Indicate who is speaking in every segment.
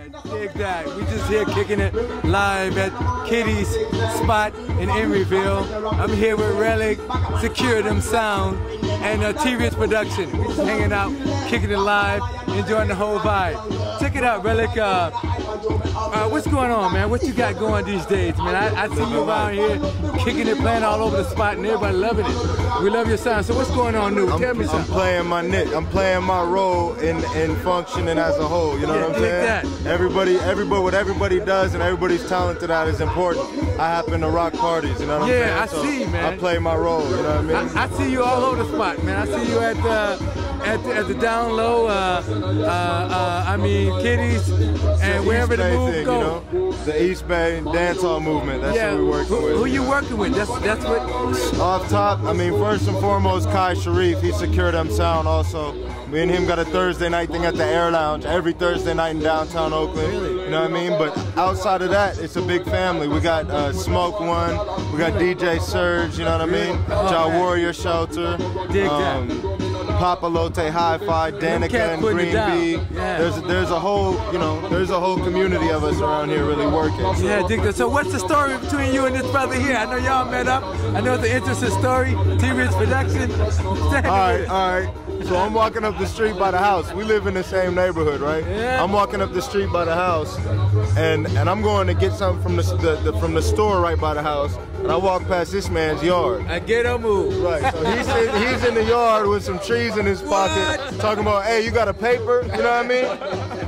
Speaker 1: Dig that. We just here kicking it live at Kitty's spot in Emeryville. I'm here with Relic, Secure Them Sound, and T-Rich Production. We just hanging out, kicking it live, enjoying the whole vibe. Check it out, Relic. What's going on, man? What you got going these days, man? I see you around here kicking it, playing all over the spot, and everybody loving it. We love your sound. So what's going on new? Tell me something.
Speaker 2: I'm playing my niche. I'm playing my role in functioning as a whole. You know what I'm saying?
Speaker 1: That.
Speaker 2: Everybody, what everybody does and everybody's talented at is important. I happen to rock parties. You know what I'm saying?
Speaker 1: Yeah, I see, man.
Speaker 2: I play my role. You know what I mean?
Speaker 1: I see you all over the spot, man. I see you at the down low. I mean, Kitty's and wherever the move goes.
Speaker 2: You know? The East Bay dancehall movement. That's what we're working with.
Speaker 1: Who you working with? That's what.
Speaker 2: Off top, I mean, first and foremost, Kai Sharif. He Secured Them Sound also. Me and him got a Thursday night thing at the Air Lounge every Thursday night in downtown Oakland. You know what I mean? But outside of that, it's a big family. We got Smoke One. We got DJ Surge. You know what I mean? Ja Warrior Shelter. Papa Lotte Hi-Fi, Danica and Green Bee. Yeah. There's a whole, there's a whole community of us around here really working. So.
Speaker 1: Yeah, dig that. So what's the story between you and this brother here? I know y'all met up. I know it's an interesting story. T-Rich Production.
Speaker 2: All right. So I'm walking up the street by the house. We live in the same neighborhood, right?
Speaker 1: Yeah.
Speaker 2: I'm walking up the street by the house, and I'm going to get something from the store right by the house. And I walk past this man's yard.
Speaker 1: I get a move.
Speaker 2: Right. So he's in the yard with some trees in his pocket, talking about, hey, you got a paper? You know what I mean?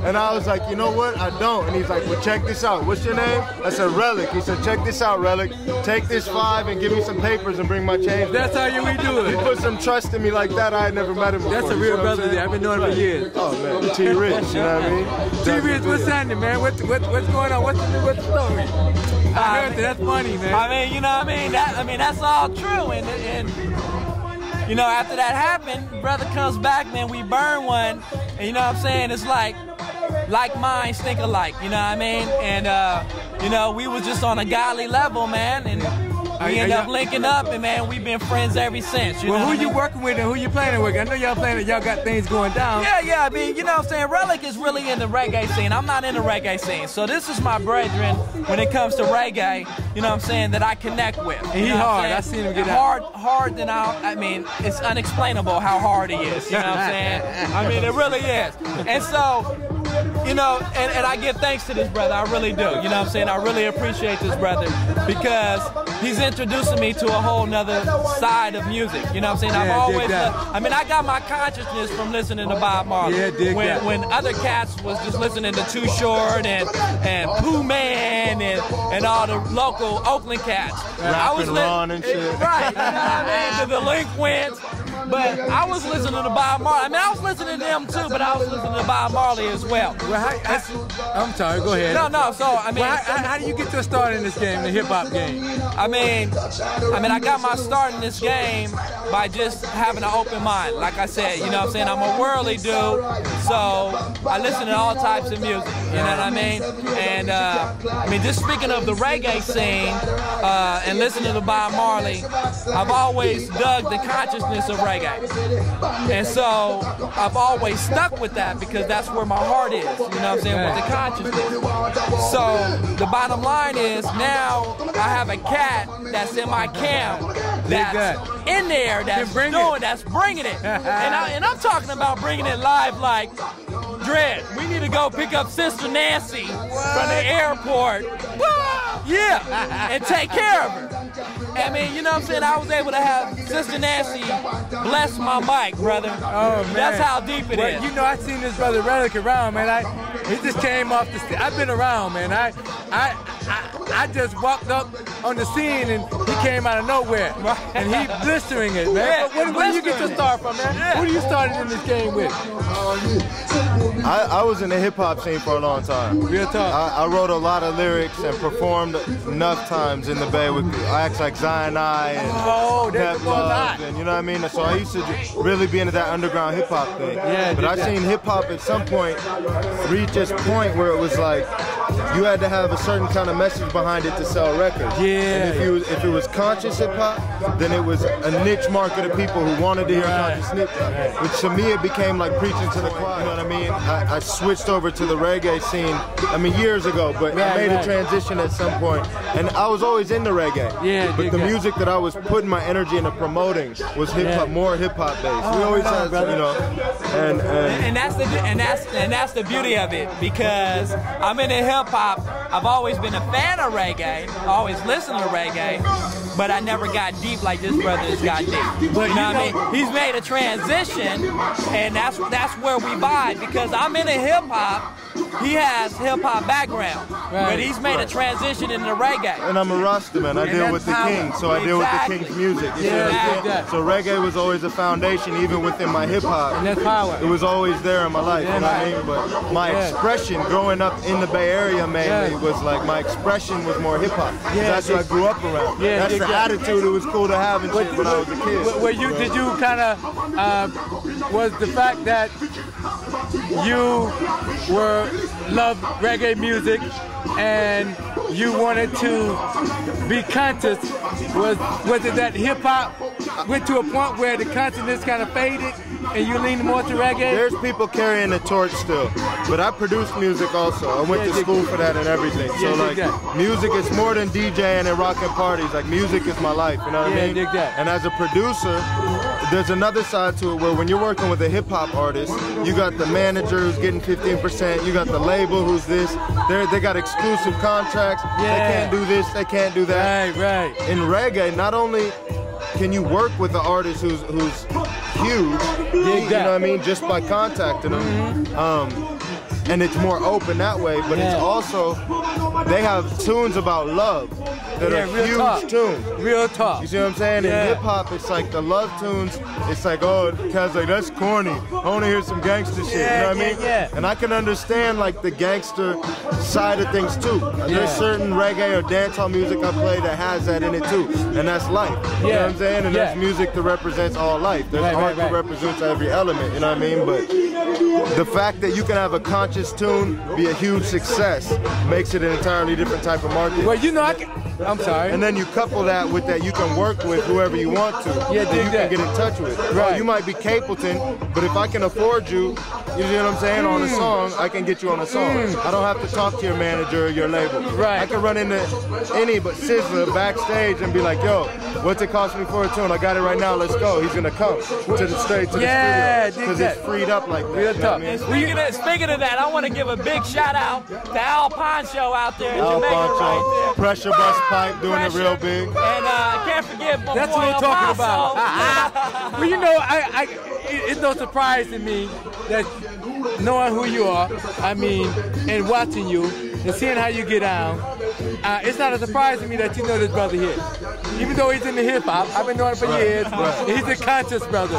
Speaker 2: And I was like, you know what? I don't. And he's like, well, check this out. What's your name? I said, Relic. He said, check this out, Relic. Take this 5 and give me some papers and bring my change.
Speaker 1: That's how we do it.
Speaker 2: He put some trust in me like that. I had never met him before.
Speaker 1: That's a real brother there. I've been knowing him for years.
Speaker 2: Oh, man. T-Rich, you know what I mean?
Speaker 1: T-Rich, what's happening, man? What's going on? What's the story? I heard that. That's funny, man.
Speaker 3: I mean, you know what I mean? That's all true. And you know, after that happened, brother comes back, man, we burn one. And you know what I'm saying? It's like minds think alike, you know what I mean? And, you know, we was just on a godly level, man. And we ended up linking up, and man, we've been friends ever since.
Speaker 1: Well, who you working with and who you playing with? I know y'all playing it, y'all got things going down.
Speaker 3: Yeah, I mean, you know what I'm saying? Relic is really in the reggae scene. I'm not in the reggae scene. So this is my brethren when it comes to reggae, you know what I'm saying, that I connect with.
Speaker 1: And he hard. I seen him get out.
Speaker 3: Hard than I mean, it's unexplainable how hard he is. You know what I'm saying? I mean, it really is. And so, you know, and I give thanks to this brother. I really do. You know what I'm saying? I really appreciate this brother because he's introducing me to a whole nother side of music. You know what I'm saying? I've always I mean, I got my consciousness from listening to Bob Marley. When other cats was just listening to Too Short and Pooh Man and all the local Oakland cats.
Speaker 2: I was Ron and shit.
Speaker 3: Right. You know what I mean? The Delinquents. But I was listening to Bob Marley. I mean, I was listening to them too, but I was listening to Bob Marley as well.
Speaker 1: I'm sorry, go ahead.
Speaker 3: No, so, I mean...
Speaker 1: Well, how do you get your start in this game, the hip-hop game?
Speaker 3: I mean, I got my start in this game by just having an open mind. Like I said, you know what I'm saying? I'm a worldly dude, so I listen to all types of music, you know what I mean? And, I mean, just speaking of the reggae scene and listening to Bob Marley, I've always dug the consciousness of reggae. And so I've always stuck with that because that's where my heart is, you know what I'm saying, with the consciousness. So the bottom line is now I have a cat that's in my camp that's in there, that's bringing it. And I'm talking about bringing it live like, Dread, we need to go pick up Sister Nancy from the airport. Yeah, and take care of her. I mean, you know what I'm saying? I was able to have Sister Nancy bless my mic, brother.
Speaker 1: Oh, man.
Speaker 3: That's how deep it is.
Speaker 1: You know, I seen this brother Relic around, man. He just came off the stage. I've been around, man. I just walked up on the scene and he came out of nowhere. And he blistering it, man. Where do you get your start from, man? Who do you started in this game with?
Speaker 2: I was in the hip-hop scene for a long time.
Speaker 1: Real talk.
Speaker 2: I wrote a lot of lyrics and performed enough times in the Bay with acts like Zion I and Pep Love, and you know what I mean? So I used to really be into that underground hip-hop thing.
Speaker 1: Yeah,
Speaker 2: but I seen hip-hop at some point reach this point where it was like, you had to have a certain kind of message behind it to sell records.
Speaker 1: Yeah.
Speaker 2: And if it was conscious hip hop, then it was a niche market of people who wanted to hear conscious hip hop. Which to me it became like preaching to the choir. You know what I mean? I switched over to the reggae scene. I mean years ago, but I made a transition at some point, and I was always into reggae.
Speaker 1: Yeah.
Speaker 2: But the music that I was putting my energy into promoting was hip hop, more hip hop based. We always had, you know,
Speaker 3: and that's the beauty of it, because I'm into hip hop. I've always been a fan of reggae. I always listened to reggae, but I never got deep like this brother has got deep. But you know what I mean? He's made a transition, and that's where we vibe, because I'm into hip hop. He has hip hop background, but he's made a transition into reggae.
Speaker 2: And I'm a Rasta man. I deal with the king, so I deal with the king's music. You so reggae was always a foundation, even within my hip hop.
Speaker 1: And that's power.
Speaker 2: It was always there in my life. You know what I mean? But my expression growing up in the Bay Area mainly was like my expression was more hip hop. That's what I grew up around. That's the attitude it was cool to have and shit when I was a kid.
Speaker 1: Did you kind of was the fact that you loved reggae music and you wanted to be conscious, was it that hip hop went to a point where the consciousness kind of faded and you leaned more to reggae?
Speaker 2: There's people carrying the torch still, but I produce music also. I went to school for that and everything. So like, music is more than DJing and rocking parties. Like, music is my life, you know what I mean? And as a producer, there's another side to it where when you're working with a hip hop artist, you got the manager who's getting 15%, you got the label who's this, they got exclusive contracts, they can't do this, they can't do that. In reggae, not only can you work with an artist who's huge, you know what I mean, just by contacting them, and it's more open that way, but it's also, they have tunes about love that are huge tunes.
Speaker 1: Real talk.
Speaker 2: You see what I'm saying? In hip hop, it's like the love tunes, it's like, oh, Kaz, like, that's corny. I want to hear some gangster shit, you know what I mean? And I can understand like the gangster side of things too. There's certain reggae or dancehall music I play that has that in it too, and that's life. You know what I'm saying? And there's music that represents all life. There's art that represents every element, you know what I mean? But the fact that you can have a conscious tune be a huge success makes it an entirely different type of market.
Speaker 1: Well, you know, I'm sorry.
Speaker 2: And then you couple that with that you can work with whoever you want to, that you can get in touch with. Well, you might be Capleton, but if I can afford you, you know what I'm saying, on a song, I can get you on a song. I don't have to talk to your manager or your label. I can run into any but Sizzla backstage and be like, yo, what's it cost me for a tune? I got it right now, let's go. He's gonna come to the studio because it's freed up like that.
Speaker 3: Real tough. And speaking of that, I want to give a big shout out to Al Poncho out there in Jamaica right there.
Speaker 2: Pressure Bus Pipe doing it real big.
Speaker 3: And I can't forget my
Speaker 1: That's
Speaker 3: boy
Speaker 1: what I'm talking
Speaker 3: Apostle.
Speaker 1: about. Well, you know, it's no surprise to me that knowing who you are, I mean, and watching you and seeing how you get down, it's not a surprise to me that you know this brother here. Even though he's in the hip hop, I've been knowing him for years. He's a conscious brother.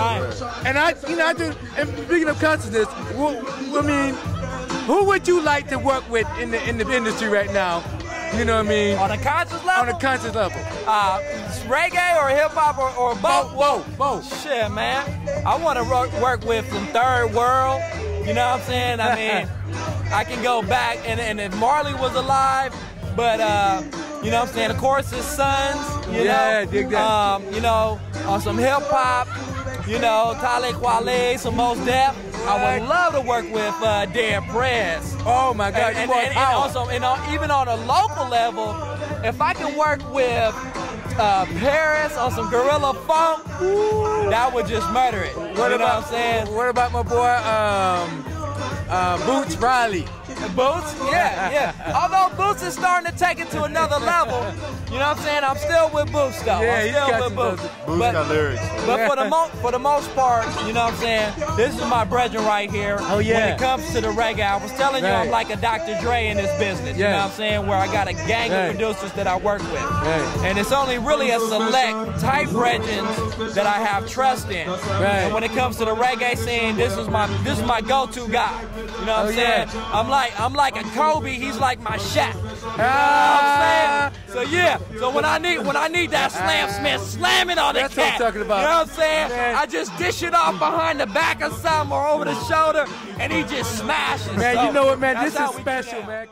Speaker 1: And and speaking of consciousness, I mean, who would you like to work with in the industry right now? You know what I mean?
Speaker 3: On a conscious level?
Speaker 1: On a conscious level.
Speaker 3: Reggae or hip hop or both?
Speaker 1: Both.
Speaker 3: Shit, man. I want to work with some third world. You know what I'm saying? I mean, I can go back, and if Marley was alive, but you know what I'm saying? Of course, his sons. You know,
Speaker 1: dig that.
Speaker 3: You know, on some hip hop. You know, Talib Kweli, some Mos Def. I would love to work with Dead Prez.
Speaker 1: Oh my God!
Speaker 3: And also, even on a local level, if I can work with Paris on some Gorilla Funk, that would just murder it. What I'm saying?
Speaker 1: What about my boy Boots Riley?
Speaker 3: Boots? Yeah. Although Boots is starting to take it to another level, you know what I'm saying? I'm still with Boots though.
Speaker 1: Yeah,
Speaker 3: I'm still with Boots.
Speaker 2: Boots got lyrics.
Speaker 3: But for the most part, you know what I'm saying? This is my brethren right here.
Speaker 1: Oh yeah.
Speaker 3: When it comes to the reggae, I was telling you I'm like a Dr. Dre in this business. You know what I'm saying? Where I got a gang of producers that I work with. And it's only really a select type brethren that I have trust in. And when it comes to the reggae scene, this is my go-to guy. You know what I'm saying? I'm like a Kobe, he's like my Shaq. You know what I'm saying? So yeah, so when I need that Slam Smith slamming on the cat,
Speaker 1: what I'm talking about.
Speaker 3: You know what I'm saying? I just dish it off behind the back or something or over the shoulder, and he just smashes.
Speaker 1: Man, you know what, man? This is special, man.